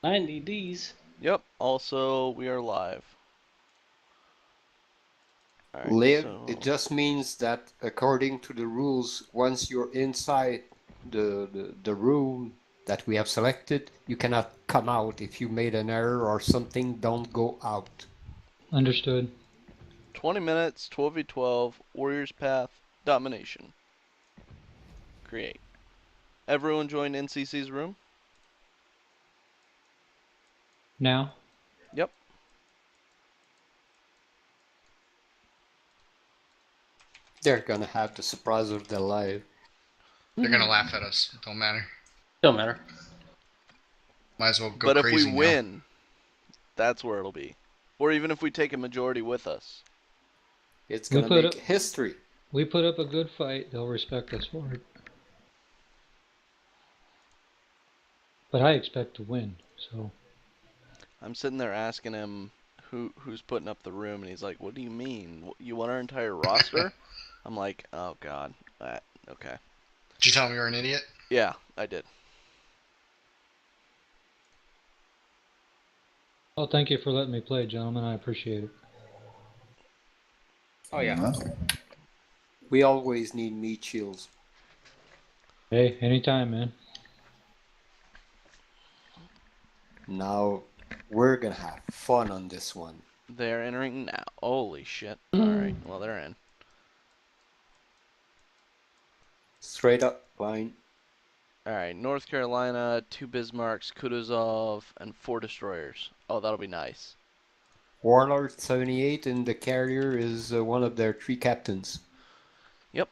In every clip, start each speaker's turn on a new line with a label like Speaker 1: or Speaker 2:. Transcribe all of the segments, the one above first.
Speaker 1: 90 Ds.
Speaker 2: Yep. Also, we are live. Alright,
Speaker 3: Live,
Speaker 2: so...
Speaker 3: it just means that according to the rules, once you're inside the room that we have selected, you cannot come out. If you made an error or something, don't go out.
Speaker 4: Understood.
Speaker 2: 20 minutes, 12v12, Warriors Path, Domination. Create. Everyone join NCC's room?
Speaker 4: Now?
Speaker 2: Yep.
Speaker 3: They're gonna have the surprise of their life.
Speaker 5: They're gonna laugh at us. Don't matter.
Speaker 1: Don't matter.
Speaker 5: Might as well go
Speaker 2: But if
Speaker 5: crazy
Speaker 2: we
Speaker 5: now.
Speaker 2: win, that's where it'll be. Or even if we take a majority with us.
Speaker 3: It's gonna make history.
Speaker 4: We put up a good fight. They'll respect us for it. But I expect to win, so...
Speaker 2: I'm sitting there asking him who's putting up the room, and he's like, what do you mean? You want our entire roster? I'm like, oh god. Okay.
Speaker 5: Did you tell him you were an idiot?
Speaker 2: Yeah, I did.
Speaker 4: Oh, thank you for letting me play, gentlemen. I appreciate it.
Speaker 3: Oh yeah. We always need meat shields.
Speaker 4: Hey, anytime, man.
Speaker 3: Now, we're gonna have fun on this one.
Speaker 2: They're entering now. Holy shit. Alright, well, they're in.
Speaker 3: Straight up line.
Speaker 2: Alright, North Carolina, 2 Bismarcks, Kutuzov, and 4 destroyers. Oh, that'll be nice.
Speaker 3: Warlord 78 in the carrier is one of their 3 captains.
Speaker 2: Yep.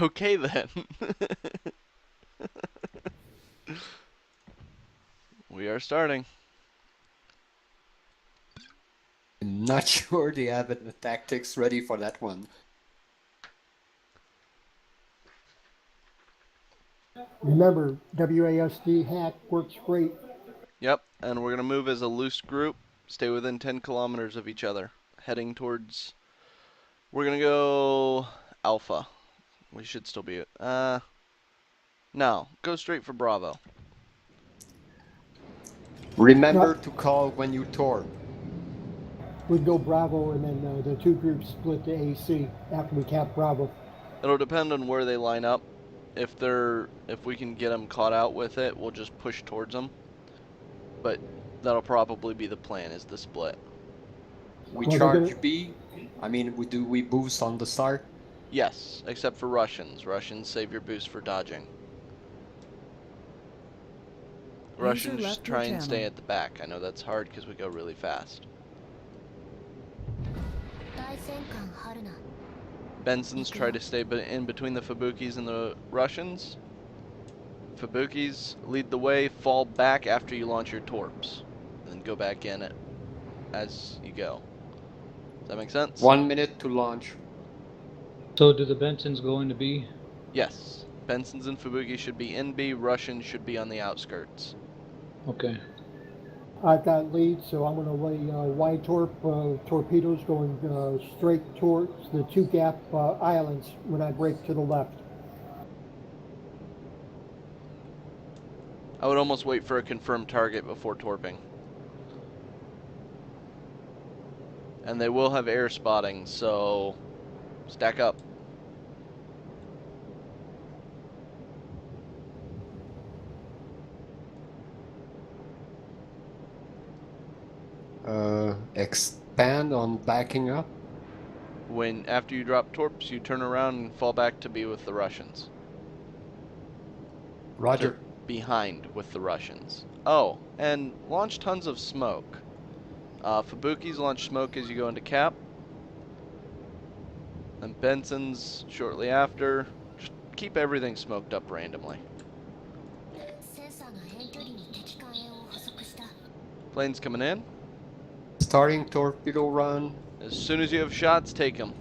Speaker 2: Okay then. We are starting.
Speaker 3: I'm not sure they have the tactics ready for that one.
Speaker 6: Remember, WASD hack works great.
Speaker 2: Yep, and we're going to move as a loose group. Stay within 10 kilometers of each other. Heading towards... We're going to go Alpha. We should still be... No, go straight for Bravo.
Speaker 3: Remember to call when you torp.
Speaker 6: We'd go Bravo, and then the two groups split to AC after we cap Bravo.
Speaker 2: It'll depend on where they line up. If we can get them caught out with it, we'll just push towards them. But that'll probably be the plan, is the split.
Speaker 3: We charge B. I mean, we boost on the start?
Speaker 2: Yes, except for Russians. Russians save your boost for dodging. Russians try and stay at the back. I know that's hard because we go really fast. Bensons try to stay in between the Fabukis and the Russians. Fabukis lead the way, fall back after you launch your torps. And then go back in it as you go. Does that make sense?
Speaker 3: 1 minute to launch.
Speaker 4: So do the Bensons go into B?
Speaker 2: Yes. Bensons and Fubuki should be in B. Russians should be on the outskirts.
Speaker 4: Okay.
Speaker 6: I've got lead, so I'm going to lay wide torpedoes going straight towards the 2 gap islands when I break to the left.
Speaker 2: I would almost wait for a confirmed target before torping. And they will have air spotting, so stack up.
Speaker 3: Expand on backing up.
Speaker 2: After you drop torps, you turn around and fall back to be with the Russians.
Speaker 3: Roger.
Speaker 2: So behind with the Russians. Oh, and launch tons of smoke. Fabukis launch smoke as you go into cap. And Benson's shortly after. Just keep everything smoked up randomly. Planes coming in.
Speaker 3: Starting torpedo run.
Speaker 2: As soon as you have shots, take them.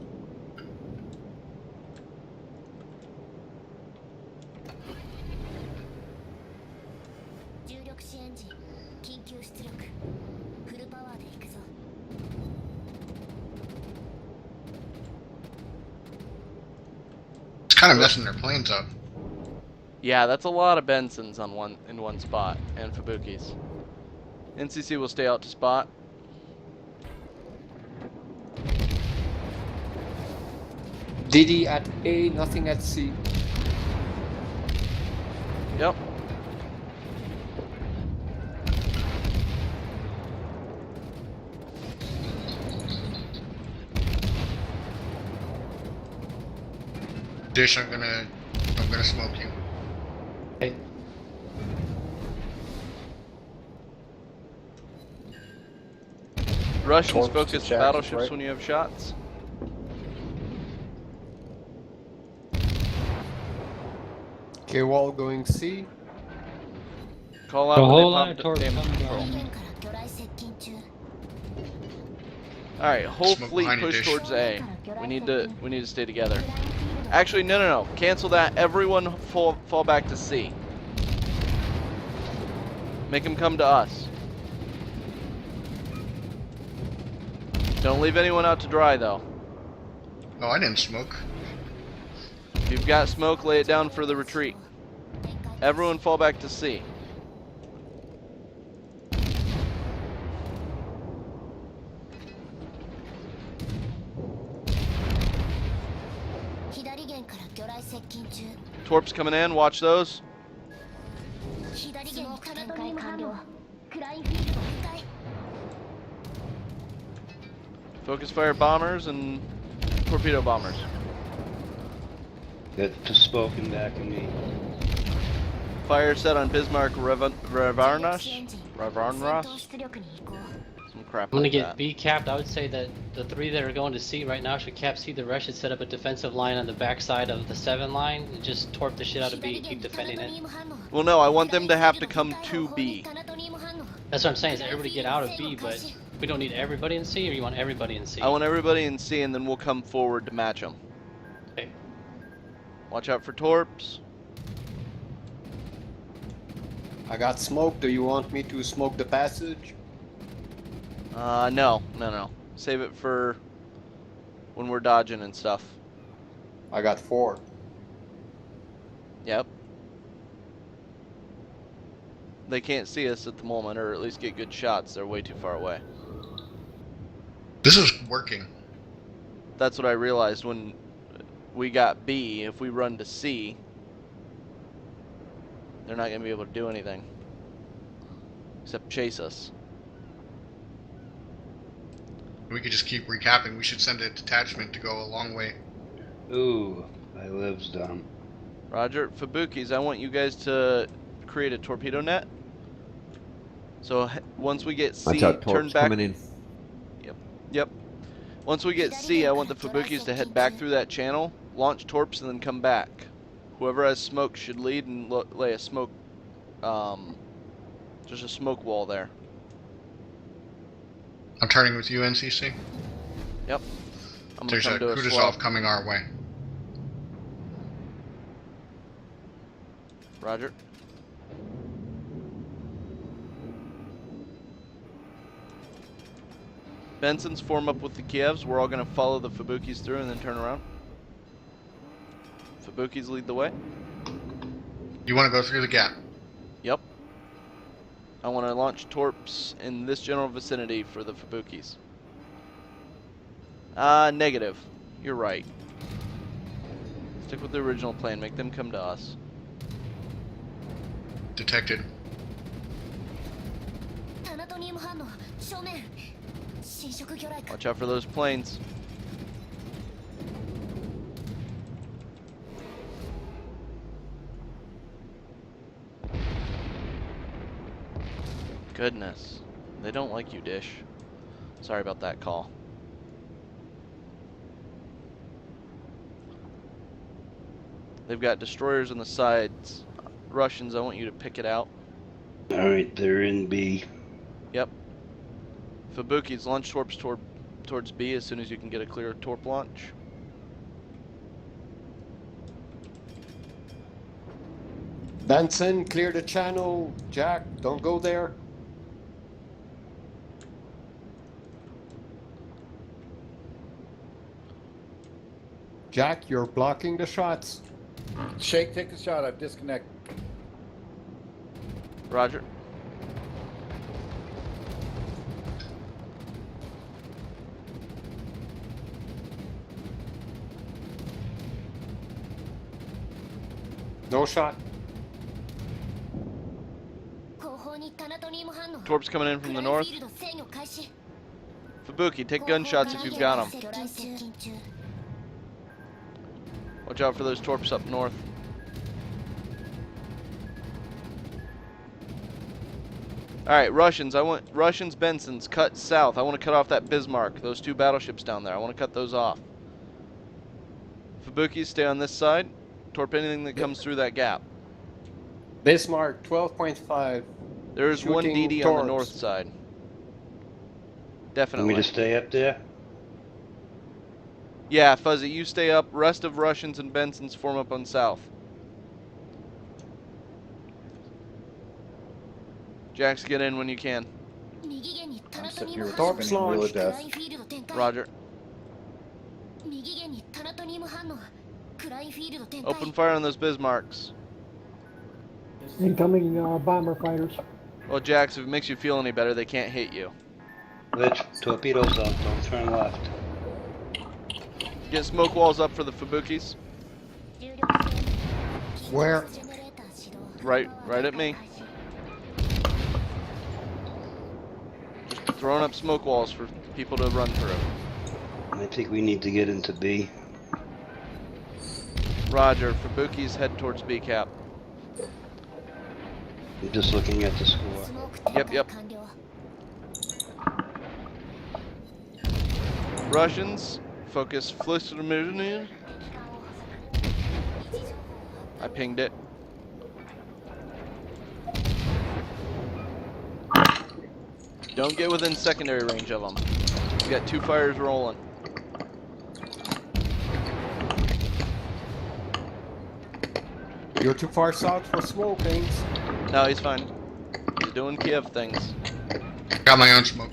Speaker 5: It's kind of messing their planes up.
Speaker 2: Yeah, that's a lot of Bensons on in one spot, and Fubukis. NCC will stay out to spot.
Speaker 3: DD at A, nothing at C.
Speaker 2: Yep.
Speaker 5: Dish, I'm gonna smoke you.
Speaker 3: Okay.
Speaker 2: Russians
Speaker 1: Torps to
Speaker 2: focus
Speaker 1: Jack's
Speaker 2: battleships
Speaker 1: right.
Speaker 2: when you have shots.
Speaker 3: K-wall going C.
Speaker 2: Call
Speaker 4: The
Speaker 2: out when
Speaker 4: whole
Speaker 2: they
Speaker 4: line
Speaker 2: pop
Speaker 4: of torps
Speaker 2: damage
Speaker 4: coming
Speaker 2: control.
Speaker 4: down.
Speaker 2: Alright, whole
Speaker 5: Smoke
Speaker 2: fleet
Speaker 5: behind you,
Speaker 2: push
Speaker 5: Dish.
Speaker 2: towards A. We need to stay together. Actually, no. Cancel that. Everyone fall back to C. Make them come to us. Don't leave anyone out to dry, though.
Speaker 5: Oh, I didn't smoke.
Speaker 2: If you've got smoke, lay it down for the retreat. Everyone fall back to C. Torps coming in, watch those. Focus fire bombers and torpedo bombers.
Speaker 7: Got spoken back in me.
Speaker 2: Fire set on Bismarck Ravarnas. Some crap
Speaker 8: I'm gonna
Speaker 2: like
Speaker 8: get
Speaker 2: that.
Speaker 8: B capped. I would say that the 3 that are going to C right now should cap C. The rest should set up a defensive line on the backside of the 7 line and just torp the shit out of B. Keep defending it.
Speaker 2: Well, no, I want them to have to come to B.
Speaker 8: That's what I'm saying. Is everybody get out of B, but we don't need everybody in C, or you want everybody in C?
Speaker 2: I want everybody in C, and then we'll come forward to match them.
Speaker 8: Okay.
Speaker 2: Watch out for torps.
Speaker 3: I got smoke. Do you want me to smoke the passage?
Speaker 2: No. Save it for when we're dodging and stuff.
Speaker 3: I got 4.
Speaker 2: Yep. They can't see us at the moment, or at least get good shots. They're way too far away.
Speaker 5: This is working.
Speaker 2: That's what I realized when we got B. If we run to C, they're not going to be able to do anything except chase us.
Speaker 5: We could just keep recapping. We should send a detachment to go a long way.
Speaker 7: Ooh, my live's done.
Speaker 2: Roger. Fubukis, I want you guys to create a torpedo net. So once we get C, turn back.
Speaker 9: Coming in.
Speaker 2: Yep. Once we get C, I want the Fubukis to head back through that channel, launch torps, and then come back. Whoever has smoke should lead and lay a smoke, just a smoke wall there.
Speaker 5: I'm turning with you, NCC.
Speaker 2: Yep. I'm gonna
Speaker 5: There's
Speaker 2: come
Speaker 5: a
Speaker 2: to a
Speaker 5: Kudasov
Speaker 2: swell.
Speaker 5: coming our way.
Speaker 2: Roger. Bensons form up with the Kievs. We're all going to follow the Fubukis through and then turn around. Fubukis lead the way.
Speaker 5: You want to go through the gap?
Speaker 2: Yep. I want to launch torps in this general vicinity for the Fubukis. Negative. You're right. Stick with the original plan. Make them come to us.
Speaker 5: Detected.
Speaker 2: Watch out for those planes. Goodness. They don't like you, Dish. Sorry about that call. They've got destroyers on the sides. Russians, I want you to pick it out.
Speaker 7: Alright, they're in B.
Speaker 2: Yep. Fubukis, launch torps towards B as soon as you can get a clear torp launch.
Speaker 3: Benson, clear the channel. Jack, don't go there. Jack, you're blocking the shots.
Speaker 1: Shake, take a shot. I've disconnected.
Speaker 2: Roger.
Speaker 3: No shot.
Speaker 2: Torps coming in from the north. Fubuki, take gunshots if you've got them. Watch out for those torps up north. Alright, Russians. I want Russians, Bensons, cut south. I want to cut off that Bismarck. Those two battleships down there. I want to cut those off. Fubuki, stay on this side. Torp anything that comes through that gap.
Speaker 3: Bismarck 12.5.
Speaker 2: There's one
Speaker 3: Shooting
Speaker 2: DD on the
Speaker 3: torps.
Speaker 2: north side.
Speaker 7: Want me
Speaker 2: Definitely.
Speaker 7: to stay up there?
Speaker 2: Yeah, Fuzzy, you stay up. Rest of Russians and Bensons form up on south. Jax, get in when you can.
Speaker 1: I'm sitting here with
Speaker 3: Torps
Speaker 1: spinning wheel of
Speaker 3: launched.
Speaker 1: death.
Speaker 2: Roger. Open fire on those Bismarcks.
Speaker 6: Incoming bomber fighters.
Speaker 2: Well, Jax, if it makes you feel any better, they can't hit you.
Speaker 7: Rich, torpedoes up, don't turn left.
Speaker 2: Get smoke walls up for the Fubukis.
Speaker 3: Where?
Speaker 2: Right at me. Just throwing up smoke walls for people to run through.
Speaker 7: I think we need to get into B.
Speaker 2: Roger. Fubukis head towards B cap.
Speaker 7: I'm just looking at the score.
Speaker 2: Yep. Russians, focus Flüstermühlen. I pinged it. Don't get within secondary range of them. You got two fires rolling.
Speaker 3: You're too far south for smoking.
Speaker 2: No, he's fine. He's doing Kiev things.
Speaker 5: Got my own smoke.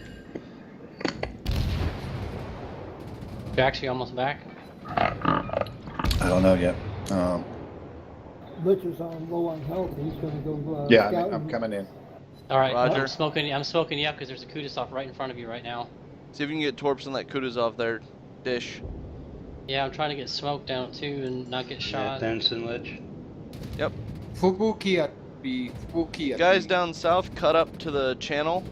Speaker 8: Jax, you almost back?
Speaker 1: I don't know yet.
Speaker 6: Butch is on low on health. He's going to go.
Speaker 1: Yeah,
Speaker 6: scout
Speaker 1: I'm
Speaker 6: and-
Speaker 1: coming in.
Speaker 8: All right,
Speaker 2: Roger.
Speaker 8: I'm smoking you up because there's a Kudasov right in front of you right now.
Speaker 2: See if you can get Torps on that Kutuzov there, dish.
Speaker 8: Yeah, I'm trying to get smoke down too and not get
Speaker 7: Yeah,
Speaker 8: shot.
Speaker 7: Benson Ledge.
Speaker 3: Fubuki at B. Fubuki at
Speaker 2: Guys
Speaker 3: B.
Speaker 2: down south, cut up to the channel.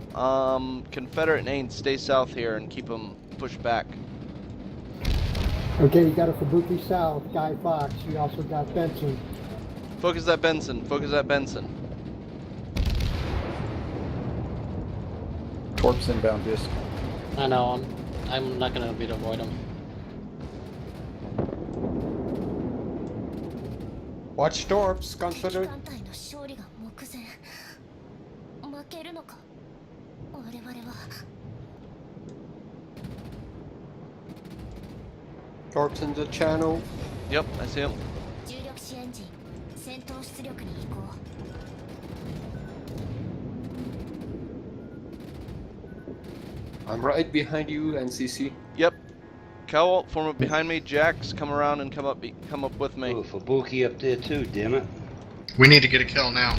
Speaker 2: Confederate and Ains, stay south here and keep them pushed back.
Speaker 6: Okay, you got a Fubuki South, Guy Fox. You also got Benson.
Speaker 2: Focus that Benson. Focus that Benson.
Speaker 1: Torps inbound disc.
Speaker 8: I know, I'm not gonna be able to avoid them.
Speaker 3: Watch Torps, Confederate. Torps in the channel.
Speaker 2: Yep, I see him.
Speaker 3: I'm right behind you, NCC.
Speaker 2: Yep. Cowalt, form up behind me. Jax, come around and come up with me.
Speaker 7: Ooh, Fubuki up there too, damn it.
Speaker 5: We need to get a kill now.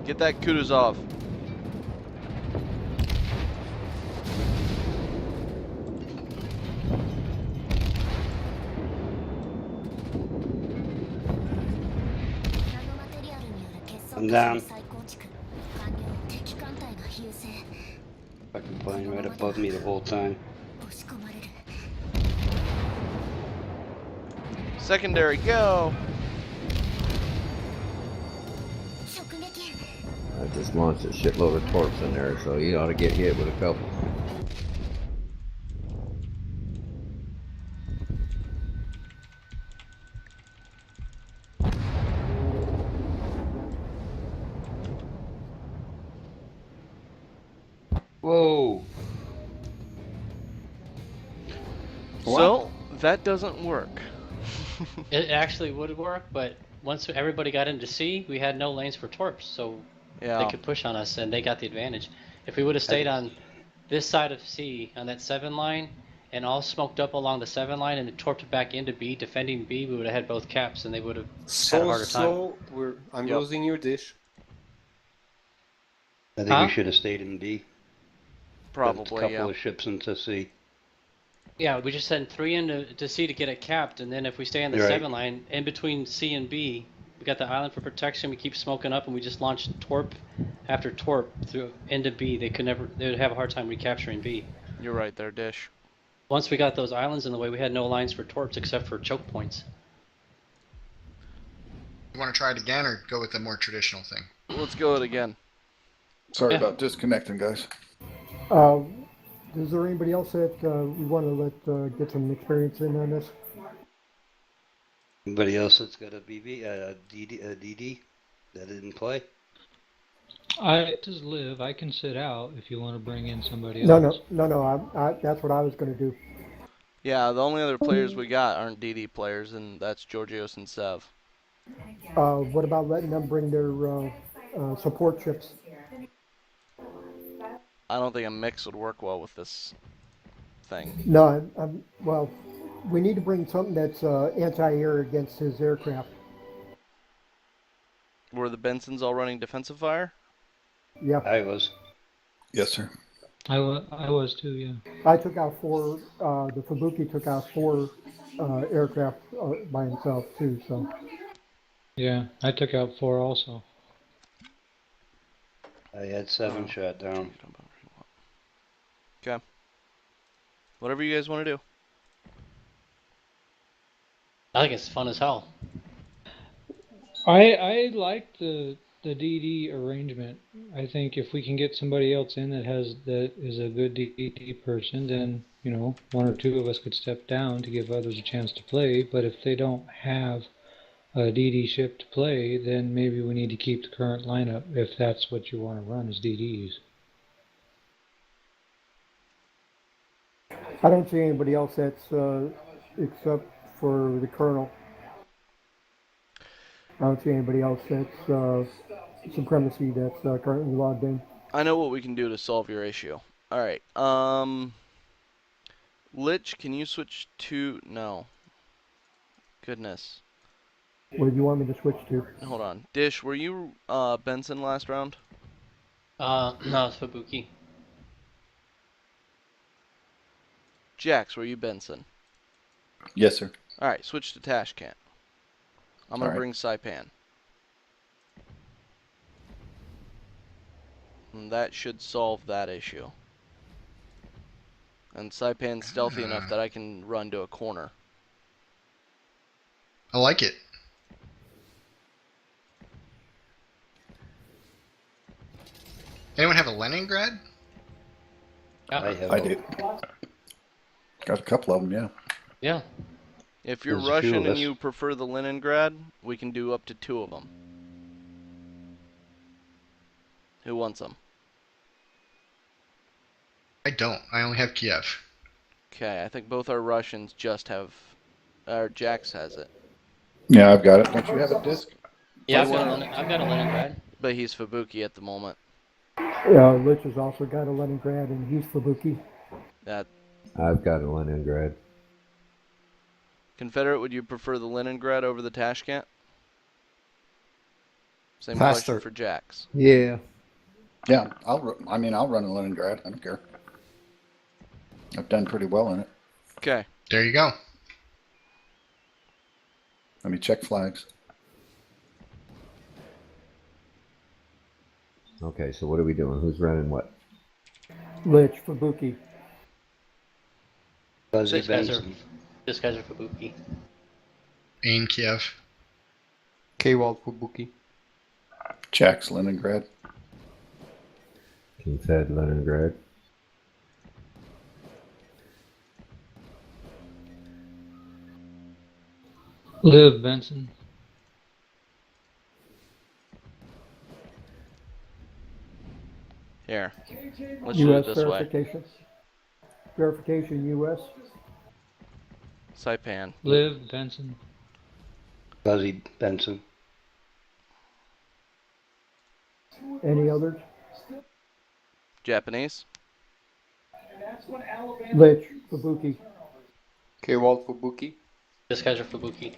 Speaker 2: Get that Kutuzov.
Speaker 7: I'm down. Fucking plane right above me the whole time.
Speaker 2: Secondary, go!
Speaker 9: I just launched a shitload of torps in there, so you ought to get hit with a couple.
Speaker 7: Whoa!
Speaker 2: So, that doesn't work.
Speaker 8: It actually would work, but once everybody got into C, we had no lanes for torps, so
Speaker 2: Yeah.
Speaker 8: they could push on us, and they got the advantage. If we would have stayed on this side of C, on that 7 line, and all smoked up along the 7 line and torped back into B, defending B, we would have had both caps, and they would have had a
Speaker 3: So
Speaker 8: harder time.
Speaker 3: slow. I'm
Speaker 2: Yep.
Speaker 3: losing your dish.
Speaker 7: I think
Speaker 8: Huh?
Speaker 7: we should have stayed in B. Put a
Speaker 2: Probably,
Speaker 7: couple
Speaker 2: yeah.
Speaker 7: of ships into C.
Speaker 8: Yeah, we just send 3 into to C to get it capped, and then if we stay on the
Speaker 7: Right.
Speaker 8: 7 line, in between C and B, we got the island for protection, we keep smoking up, and we just launch torp after torp through into B. They would have a hard time recapturing B.
Speaker 2: You're right there, Dish.
Speaker 8: Once we got those islands in the way, we had no lines for torps except for choke points.
Speaker 5: You want to try it again or go with the more traditional thing?
Speaker 2: Let's go it again.
Speaker 1: Sorry
Speaker 8: Yeah.
Speaker 1: about disconnecting, guys.
Speaker 6: Is there anybody else that we want to let get some experience in on this?
Speaker 7: Anybody else that's got a DD that didn't play?
Speaker 4: I just live. I can sit out if you want to bring in somebody
Speaker 6: No,
Speaker 4: else.
Speaker 6: no. That's what I was going to do.
Speaker 2: Yeah, the only other players we got aren't DD players, and that's Georgios and Sev.
Speaker 6: What about letting them bring their support ships?
Speaker 2: I don't think a mix would work well with this thing.
Speaker 6: No, well, we need to bring something that's anti-air against his aircraft.
Speaker 2: Were the Bensons all running defensive fire?
Speaker 6: Yeah,
Speaker 7: I was.
Speaker 1: Yes, sir.
Speaker 4: I was too, yeah.
Speaker 6: I took out 4. The Fubuki took out 4 aircraft by himself too. So
Speaker 4: Yeah, I took out 4 also.
Speaker 7: I had 7 shot down.
Speaker 2: Okay. Whatever you guys want to do.
Speaker 8: I think it's fun as hell.
Speaker 4: I like the DD arrangement. I think if we can get somebody else in that is a good DD person, then 1 or 2 of us could step down to give others a chance to play. But if they don't have a DD ship to play, then maybe we need to keep the current lineup if that's what you want to run as DDs.
Speaker 6: I don't see anybody else that's except for the colonel. I don't see anybody else that's Supremacy that's currently logged in.
Speaker 2: I know what we can do to solve your issue. Alright, Lich, can you switch to... No. Goodness.
Speaker 6: What do you want me to switch to?
Speaker 2: Hold on. Dish, were you Benson last round?
Speaker 8: No, it's Fubuki.
Speaker 2: Jax, were you Benson?
Speaker 1: Yes, sir.
Speaker 2: Alright, switch to Tashkent. I'm gonna
Speaker 1: Alright.
Speaker 2: bring Saipan. And that should solve that issue. And Saipan's stealthy enough that I can run to a corner.
Speaker 5: I like it. Anyone have a Leningrad?
Speaker 7: I have.
Speaker 1: I do. Got a couple of them, yeah.
Speaker 8: Yeah.
Speaker 2: If you're
Speaker 7: There's a few
Speaker 2: Russian
Speaker 7: of
Speaker 2: and
Speaker 7: us.
Speaker 2: you prefer the Leningrad, we can do up to 2 of them. Who wants them?
Speaker 5: I don't. I only have Kiev.
Speaker 2: Okay, I think both our Russians just have... Or Jax has it.
Speaker 1: Yeah, I've got it. Don't you have a disc?
Speaker 8: Yeah,
Speaker 2: Well,
Speaker 8: I've got a Leningrad.
Speaker 2: But he's Fubuki at the moment.
Speaker 6: Lich has also got a Leningrad and he's Fubuki.
Speaker 2: That
Speaker 9: I've got a Leningrad.
Speaker 2: Confederate, would you prefer the Leningrad over the Tashkent? Same
Speaker 3: Faster.
Speaker 2: question for Jax.
Speaker 9: Yeah.
Speaker 1: Yeah, I'll run a Leningrad. I don't care. I've done pretty well in it.
Speaker 2: Okay.
Speaker 5: There you go.
Speaker 1: Let me check flags.
Speaker 9: Okay, so what are we doing? Who's running what?
Speaker 6: Lich, Fubuki.
Speaker 7: Fuzzy
Speaker 8: This guys are
Speaker 7: Benson.
Speaker 8: Fubuki.
Speaker 5: Ain Kiev.
Speaker 3: K-Wald Fubuki.
Speaker 1: Jack's Leningrad.
Speaker 9: Confed Leningrad.
Speaker 4: Live, Benson.
Speaker 2: Here. Let's do it
Speaker 6: U.S.
Speaker 2: this way.
Speaker 6: verification. Verification U.S.
Speaker 2: Saipan.
Speaker 4: Live, Benson.
Speaker 7: Fuzzy Benson.
Speaker 6: Any others?
Speaker 2: Japanese.
Speaker 6: Lich, Fubuki.
Speaker 3: K-Wald Fubuki.
Speaker 8: This guy's are Fubuki.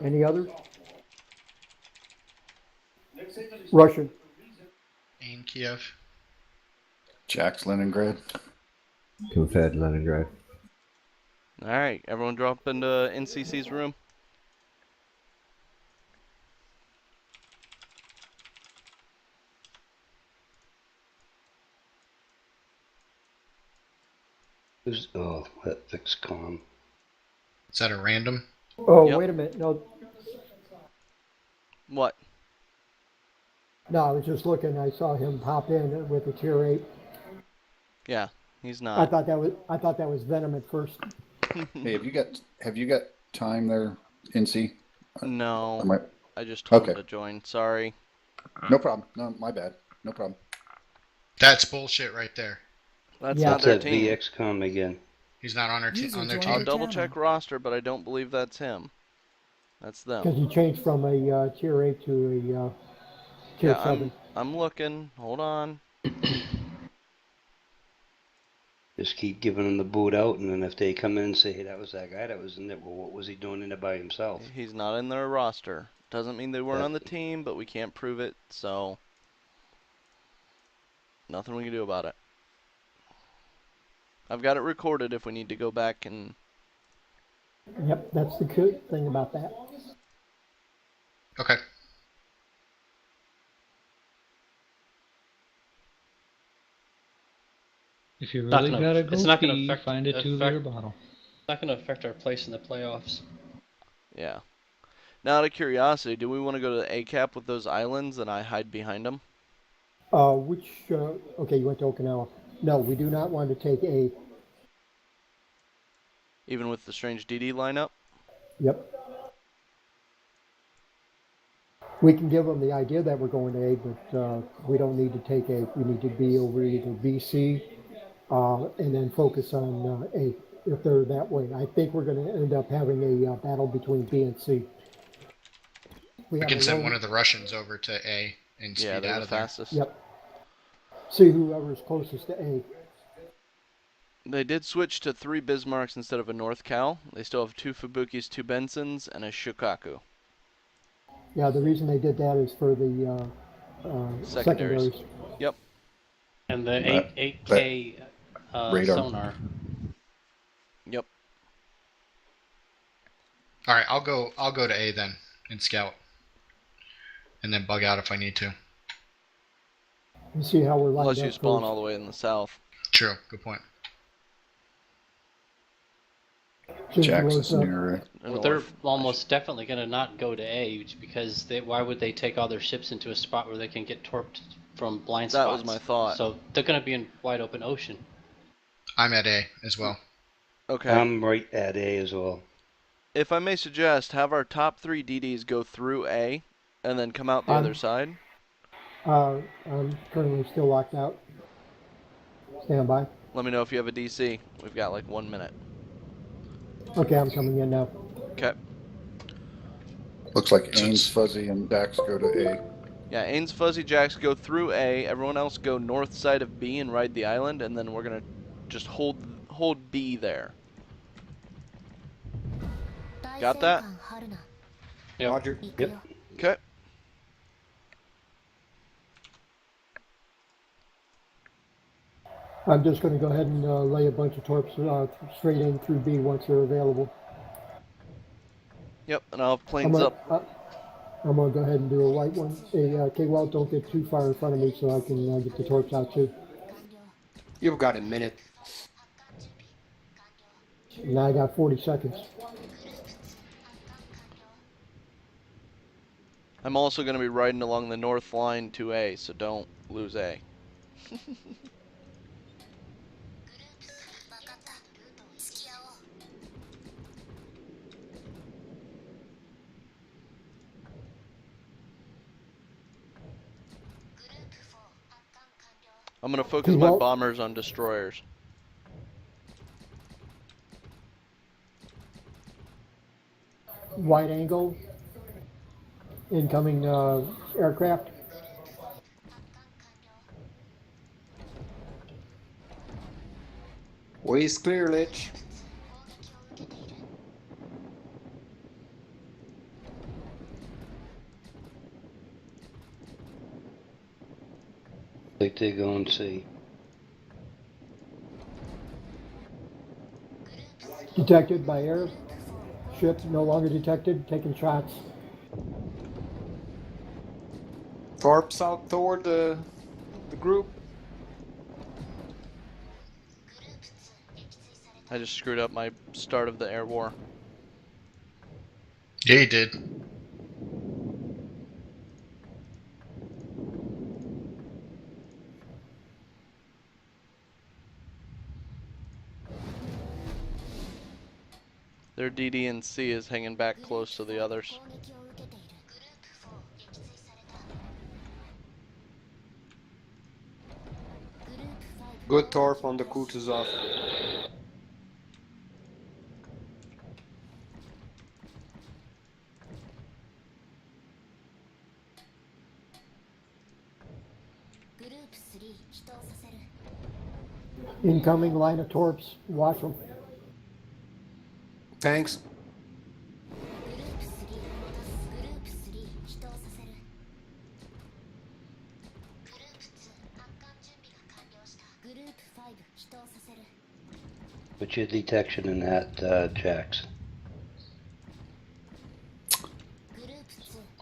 Speaker 6: Any others? Russian.
Speaker 5: Ain Kiev.
Speaker 1: Jack's Leningrad.
Speaker 9: Confed Leningrad.
Speaker 2: All right, everyone drop into NCC's room.
Speaker 7: Who's, oh, that VixCom.
Speaker 5: Is that a random?
Speaker 6: Oh,
Speaker 2: Yep.
Speaker 6: wait a minute. No,
Speaker 2: What?
Speaker 6: no, I was just looking. I saw him pop in with a tier 8.
Speaker 2: Yeah, he's
Speaker 6: I
Speaker 2: not.
Speaker 6: thought that was Venom at first.
Speaker 1: Hey, have you got time there, NC?
Speaker 2: No,
Speaker 1: Am I-
Speaker 2: I just told him
Speaker 1: Okay.
Speaker 2: to join. Sorry.
Speaker 1: No problem. No, my bad. No problem.
Speaker 5: That's bullshit right there.
Speaker 2: That's
Speaker 6: Yeah.
Speaker 2: not
Speaker 7: What's
Speaker 2: their
Speaker 7: that
Speaker 2: team.
Speaker 7: VXCom again?
Speaker 5: He's not on our
Speaker 10: User
Speaker 5: on their
Speaker 10: joined
Speaker 2: I'll
Speaker 5: team.
Speaker 10: your
Speaker 2: double
Speaker 10: channel.
Speaker 2: check roster, but I don't believe that's him. That's them.
Speaker 6: Because he changed from a tier 8 to a tier
Speaker 2: Yeah,
Speaker 6: 7.
Speaker 2: I'm looking. Hold on.
Speaker 7: Just keep giving them the boot out, and then if they come in and say, hey, that was that guy that was in there, well, what was he doing in there by himself?
Speaker 2: He's not in their roster. Doesn't mean they weren't
Speaker 7: That-
Speaker 2: on the team, but we can't prove it, so nothing we can do about it. I've got it recorded if we need to go back and
Speaker 6: Yep, that's the good thing about that.
Speaker 5: Okay.
Speaker 4: If you
Speaker 8: Not
Speaker 4: really
Speaker 8: gonna-
Speaker 4: gotta go
Speaker 8: it's not gonna
Speaker 4: pee,
Speaker 8: affect-
Speaker 4: find a 2-liter bottle.
Speaker 8: It's not going to affect our place in the playoffs.
Speaker 2: yeah. Now, out of curiosity, do we want to go to the ACAP with those islands and I hide behind them?
Speaker 6: Okay, you went to Okinawa. No, we do not want to take A.
Speaker 2: Even with the strange DD lineup?
Speaker 6: Yep. We can give them the idea that we're going to A, but we don't need to take A. We need to be over either BC and then focus on A if they're that way. I think we're going to end up having a battle between B and C.
Speaker 5: We
Speaker 6: have
Speaker 5: can
Speaker 6: a
Speaker 5: send
Speaker 6: low-
Speaker 5: one of the Russians over to A and
Speaker 2: Yeah,
Speaker 5: speed
Speaker 2: they're
Speaker 5: out
Speaker 2: the
Speaker 5: of there.
Speaker 2: fastest.
Speaker 6: Yep. See whoever's closest to A.
Speaker 2: They did switch to 3 Bismarcks instead of a North Cal. They still have 2 Fubukis, 2 Bensons, and a Shukaku.
Speaker 6: Yeah, the reason they did that is for the
Speaker 2: Secondaries.
Speaker 6: secondaries.
Speaker 2: Yep.
Speaker 8: And the
Speaker 1: But-
Speaker 8: 8K
Speaker 1: radar.
Speaker 8: sonar.
Speaker 2: Yep.
Speaker 5: All right, I'll go to A then and scout, and then bug out if I need to.
Speaker 6: Let's see how we're lined
Speaker 2: Unless you
Speaker 6: up
Speaker 2: spawn
Speaker 6: first.
Speaker 2: all the way in the south.
Speaker 5: True. Good point.
Speaker 6: Since
Speaker 1: Jack's
Speaker 6: we're,
Speaker 1: is near.
Speaker 8: Well, they're almost definitely going to not go to A because why would they take all their ships into a spot where they can get torped from blind
Speaker 2: That
Speaker 8: spots?
Speaker 2: was my thought.
Speaker 8: So they're going to be in wide open ocean.
Speaker 5: I'm at A as well.
Speaker 2: Okay.
Speaker 7: I'm right at A as well.
Speaker 2: If I may suggest, have our top 3 DDs go through A and then come out the other side.
Speaker 6: I'm currently still locked out. Stand by.
Speaker 2: Let me know if you have a DC. We've got like 1 minute.
Speaker 6: Okay, I'm coming in now.
Speaker 2: Okay.
Speaker 1: Looks like Ains, Fuzzy, and Dax go to A.
Speaker 2: Yeah, Ains, Fuzzy, Jacks go through A. Everyone else go north side of B and ride the island, and then we're gonna just hold B there. Got that?
Speaker 8: Yep.
Speaker 7: Roger. Yep.
Speaker 2: Okay.
Speaker 6: I'm just going to go ahead and lay a bunch of torps straight in through B once they're available.
Speaker 2: Yep, and I'll have planes up.
Speaker 6: I'm going to go ahead and do a white one. Hey, K-Well, don't get too far in front of me so I can get the torps out too.
Speaker 3: You've got a minute.
Speaker 6: Now I got 40 seconds.
Speaker 2: I'm also going to be riding along the north line to A, so don't lose A. I'm going to focus my
Speaker 6: Well-
Speaker 2: bombers on destroyers.
Speaker 6: Wide angle. Incoming aircraft.
Speaker 3: Way's clear, Lich.
Speaker 7: Like they go and see.
Speaker 6: Detected by air. Ship no longer detected, taking shots.
Speaker 3: Torps out toward the group.
Speaker 2: I just screwed up my start of the air war.
Speaker 5: Yeah, you did.
Speaker 2: Their DD and C is hanging back close to the others.
Speaker 3: Good torp on the Kutuzov.
Speaker 6: Incoming line of torps. Watch them.
Speaker 3: Thanks.
Speaker 7: What's your detection in that, Jax?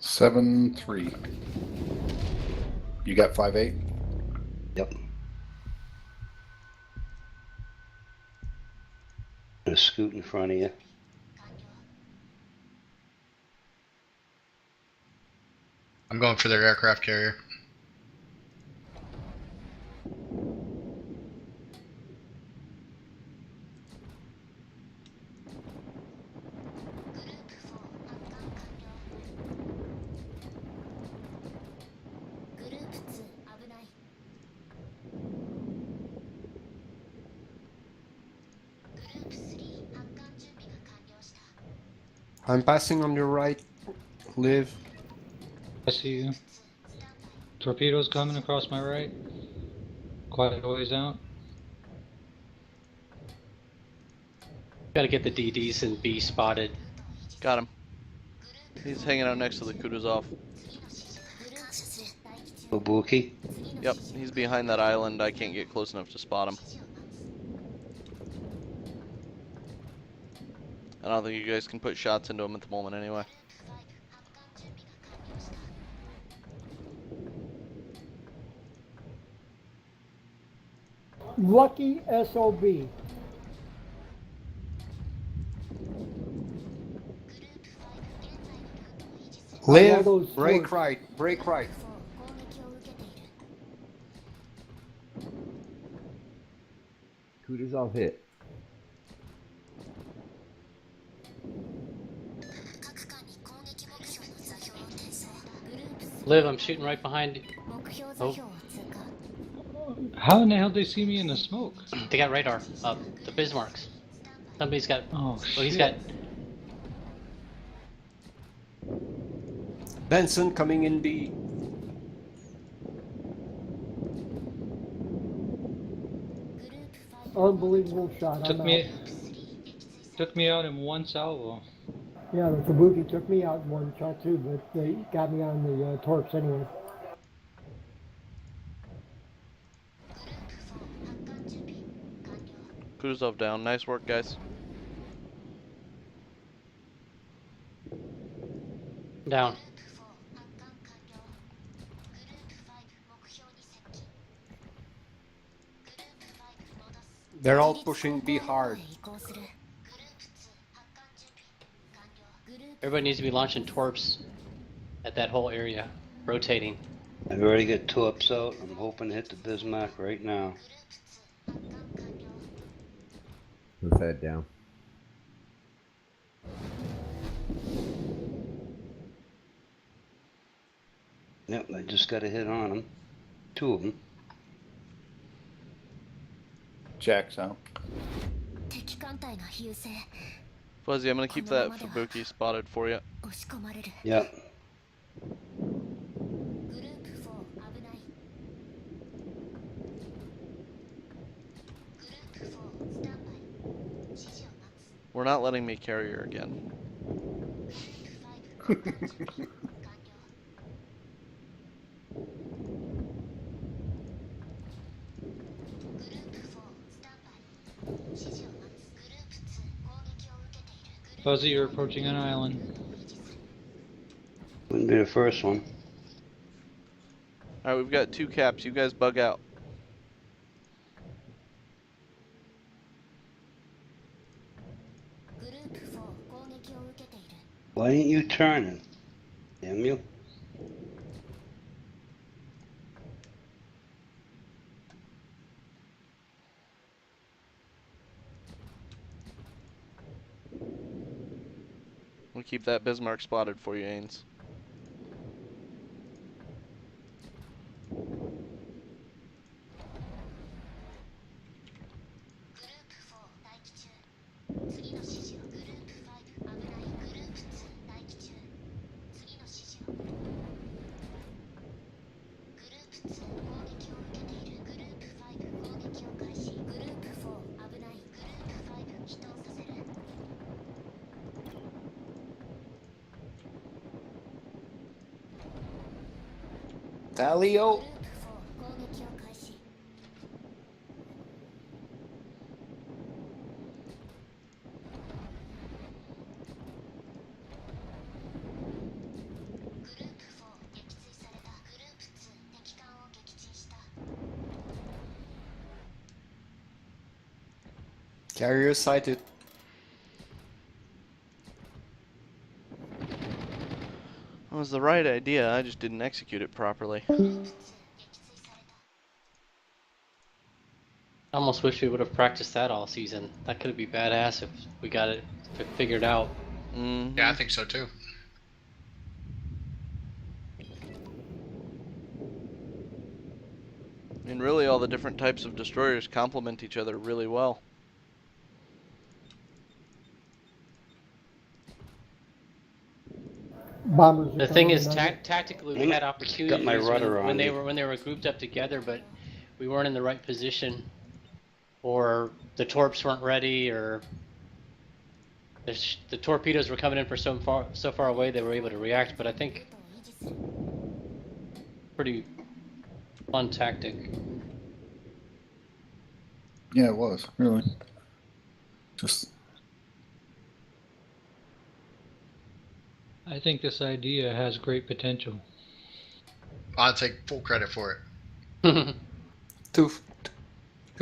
Speaker 1: 7-3. You got 5-8?
Speaker 7: Yep. Gonna scoot in front of you.
Speaker 5: I'm going for their aircraft carrier.
Speaker 3: I'm passing on your right. Live.
Speaker 4: I see you. Torpedoes coming across my right. Quite a ways out.
Speaker 8: Gotta get the DDs and B spotted.
Speaker 2: Got him. He's hanging out next to the Kutuzov.
Speaker 7: Obuki?
Speaker 2: Yep, he's behind that island. I can't get close enough to spot him. I don't think you guys can put shots into him at the moment anyway.
Speaker 6: Lucky SOB.
Speaker 3: Live.
Speaker 6: those
Speaker 3: Break
Speaker 6: torps.
Speaker 3: right. Break right.
Speaker 9: Kutuzov hit.
Speaker 8: Liv, I'm shooting right behind you. Oh,
Speaker 4: How in the hell did they see me in the smoke?
Speaker 8: they got radar up. The Bismarcks. Somebody's got.
Speaker 4: Oh,
Speaker 8: Oh,
Speaker 4: shit.
Speaker 8: he's got.
Speaker 3: Benson coming in B.
Speaker 6: Unbelievable shot.
Speaker 4: Took
Speaker 6: I'm
Speaker 4: me out in one salvo.
Speaker 6: Yeah, the Kabuki took me out in one shot too, but they got me on the torps anyway.
Speaker 2: Kutuzov down. Nice work, guys.
Speaker 8: Down.
Speaker 3: They're all pushing B hard.
Speaker 8: Everybody needs to be launching torps at that whole area, rotating.
Speaker 7: I've already got torps out. I'm hoping to hit the Bismarck right now.
Speaker 9: Who's head down?
Speaker 7: Yep, I just got a hit on them. 2 of them.
Speaker 1: Jack's out.
Speaker 2: Fuzzy, I'm gonna keep that Fubuki spotted for you.
Speaker 7: Yep.
Speaker 2: We're not letting me carry her again.
Speaker 4: Fuzzy, you're approaching an island.
Speaker 7: Wouldn't be the first one.
Speaker 2: Alright, we've got 2 caps. You guys bug out.
Speaker 7: Why ain't you turning? Damn you.
Speaker 2: We'll keep that Bismarck spotted for you, Ains.
Speaker 3: Talio. Carrier sighted.
Speaker 2: It was the right idea, I just didn't execute it properly.
Speaker 8: I almost wish we would have practiced that all season. That could be badass if we got it figured out.
Speaker 2: Mm-hmm.
Speaker 5: Yeah, I think so too.
Speaker 2: And really, all the different types of destroyers complement each other really well.
Speaker 6: Bombers are
Speaker 8: The thing
Speaker 6: coming
Speaker 8: is,
Speaker 6: in on it.
Speaker 8: tactically, we had opportunities
Speaker 7: my rudder
Speaker 8: when
Speaker 7: on
Speaker 8: they
Speaker 7: me.
Speaker 8: were grouped up together, but we weren't in the right position, or the torps weren't ready, or the torpedoes were coming in for so far away they were able to react. But I think pretty fun tactic.
Speaker 1: Yeah, it was, really. Just,
Speaker 4: I think this idea has great potential.
Speaker 5: I'll take full credit for it.
Speaker 3: Two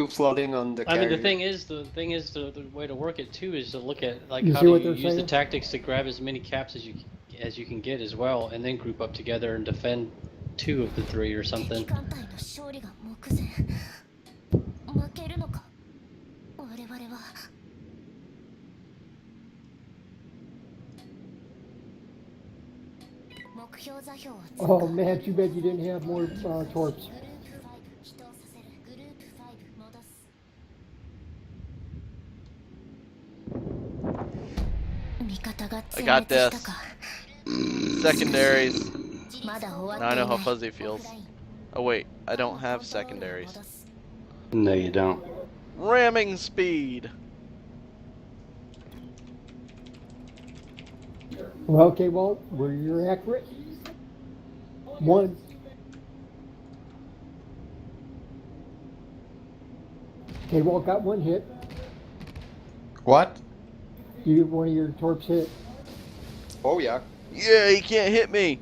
Speaker 3: flooding on the
Speaker 8: I mean,
Speaker 3: carrier.
Speaker 8: the thing is, the way to work it too is to look at like
Speaker 6: You
Speaker 8: how
Speaker 6: see
Speaker 8: do
Speaker 6: what
Speaker 8: you
Speaker 6: they're
Speaker 8: use the
Speaker 6: saying?
Speaker 8: tactics to grab as many caps as you can get as well, and then group up together and defend 2 of the 3 or something.
Speaker 10: 艦隊の勝利が目前。負けるのか我々は。目標座標を通過。
Speaker 6: Oh man, too bad you didn't have more torps.
Speaker 10: グループ5起動させる。グループ5戻す。味方が
Speaker 2: I
Speaker 10: 全
Speaker 2: got
Speaker 10: 滅した
Speaker 2: this.
Speaker 10: か。
Speaker 2: Secondaries.
Speaker 10: まだ終わって
Speaker 2: Now I
Speaker 10: いな
Speaker 2: know
Speaker 10: い。
Speaker 2: how fuzzy feels. Oh wait, I don't have secondaries.
Speaker 7: No, you don't.
Speaker 2: Ramming speed.
Speaker 6: Well, okay, Walt, where you're accurate. 1. Okay, Walt got 1 hit.
Speaker 3: What?
Speaker 6: One of your torps hit.
Speaker 3: Oh yeah.
Speaker 2: Yeah, he can't hit me.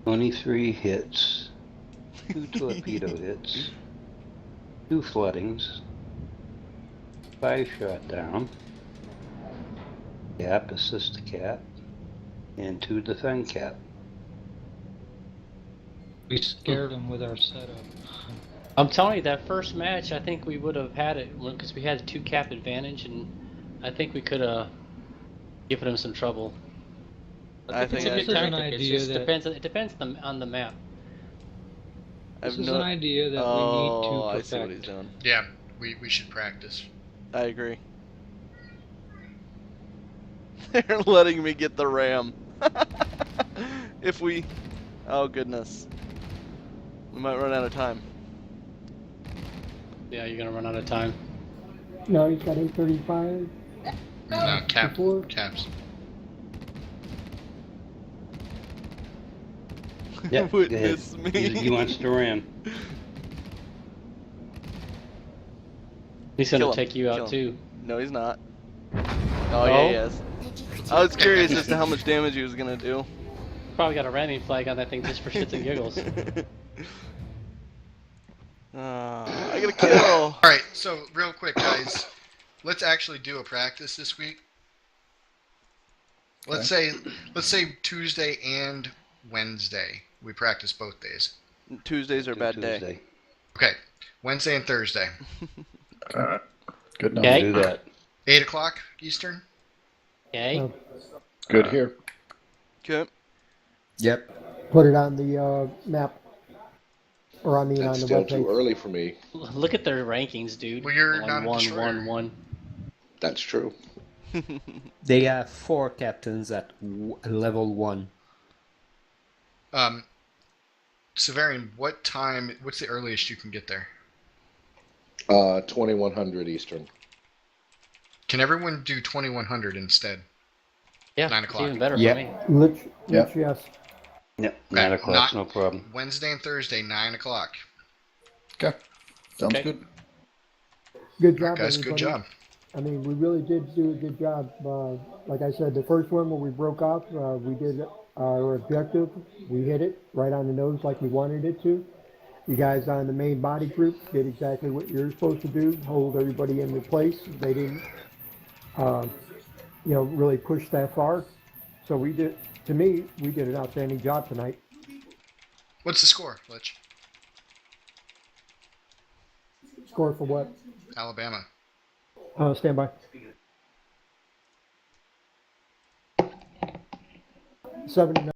Speaker 7: "23 hits, 2 torpedo hits, 2 floodings, 5 shot down, cap, assist the cap, and 2 defend cap."
Speaker 4: We scared them with our setup.
Speaker 8: I'm telling you, that first match, I think we would have had it because we had a 2 cap advantage, and I think we could have given them some trouble.
Speaker 2: I think
Speaker 8: it's a
Speaker 2: I
Speaker 8: good
Speaker 2: agree.
Speaker 8: tactic.
Speaker 4: An
Speaker 8: It
Speaker 4: idea
Speaker 8: just
Speaker 4: that-
Speaker 8: depends. It depends on the map.
Speaker 4: This is an idea that we need to
Speaker 2: Oh, I
Speaker 4: perfect.
Speaker 2: see what he's doing.
Speaker 5: Yeah, we should practice.
Speaker 2: I agree. They're letting me get the ram. If we... Oh, goodness. We might run out of time.
Speaker 8: Yeah, you're gonna run out of time.
Speaker 6: No, he's got 835.
Speaker 5: No,
Speaker 6: Before?
Speaker 5: caps.
Speaker 7: Yeah, go ahead.
Speaker 2: Witness me.
Speaker 7: He wants to ram.
Speaker 8: He's
Speaker 2: Kill
Speaker 8: gonna
Speaker 2: him,
Speaker 8: take you
Speaker 2: kill
Speaker 8: out
Speaker 2: him.
Speaker 8: too.
Speaker 2: No, he's not. Oh, yeah, he is. I was curious as to how much damage he was gonna do.
Speaker 8: Probably got a ramming flag on that thing just for shits and giggles.
Speaker 2: I got a kill.
Speaker 5: All right, so real quick, guys, let's actually do a practice this week. Let's say Tuesday and Wednesday we practice both days.
Speaker 2: Tuesdays are a bad day.
Speaker 7: Tuesday.
Speaker 5: Okay, Wednesday and Thursday,
Speaker 1: Good enough.
Speaker 8: Okay.
Speaker 7: Do that.
Speaker 5: 8 o'clock Eastern.
Speaker 8: Okay.
Speaker 1: Good here.
Speaker 2: Okay.
Speaker 3: Yep.
Speaker 6: Put it on the map, or on the
Speaker 11: That's
Speaker 6: on the
Speaker 11: still
Speaker 6: webpage.
Speaker 11: too early for me.
Speaker 8: Look at their rankings, dude.
Speaker 5: Well, you're not a
Speaker 8: one,
Speaker 5: destroyer.
Speaker 8: 1.
Speaker 11: That's true.
Speaker 3: They have 4 captains at level 1.
Speaker 5: Severian, what's the earliest you can get there?
Speaker 11: 2100 Eastern.
Speaker 5: Can everyone do 2100 instead?
Speaker 8: Yeah,
Speaker 5: 9
Speaker 8: it's
Speaker 5: o'clock.
Speaker 8: even better
Speaker 3: Yep.
Speaker 8: for me.
Speaker 6: Lich,
Speaker 1: Yeah.
Speaker 6: yes.
Speaker 7: Yep, 9 o'clock,
Speaker 5: not-
Speaker 7: no problem.
Speaker 5: Wednesday and Thursday, 9 o'clock.
Speaker 1: Okay. Sounds
Speaker 8: Okay.
Speaker 1: good.
Speaker 6: Good
Speaker 5: All right,
Speaker 6: job,
Speaker 5: guys, good
Speaker 6: everybody.
Speaker 5: job.
Speaker 6: I mean, we really did do a good job. Like I said, the first one when we broke off, we did our objective. We hit it right on the nose like we wanted it to. You guys on the main body group did exactly what you're supposed to do, hold everybody in their place. They didn't, really push that far. So we did, to me, we did an outstanding job tonight.
Speaker 5: What's the score, Lich?
Speaker 6: Score for what?
Speaker 5: Alabama.
Speaker 6: Stand by. 7-9.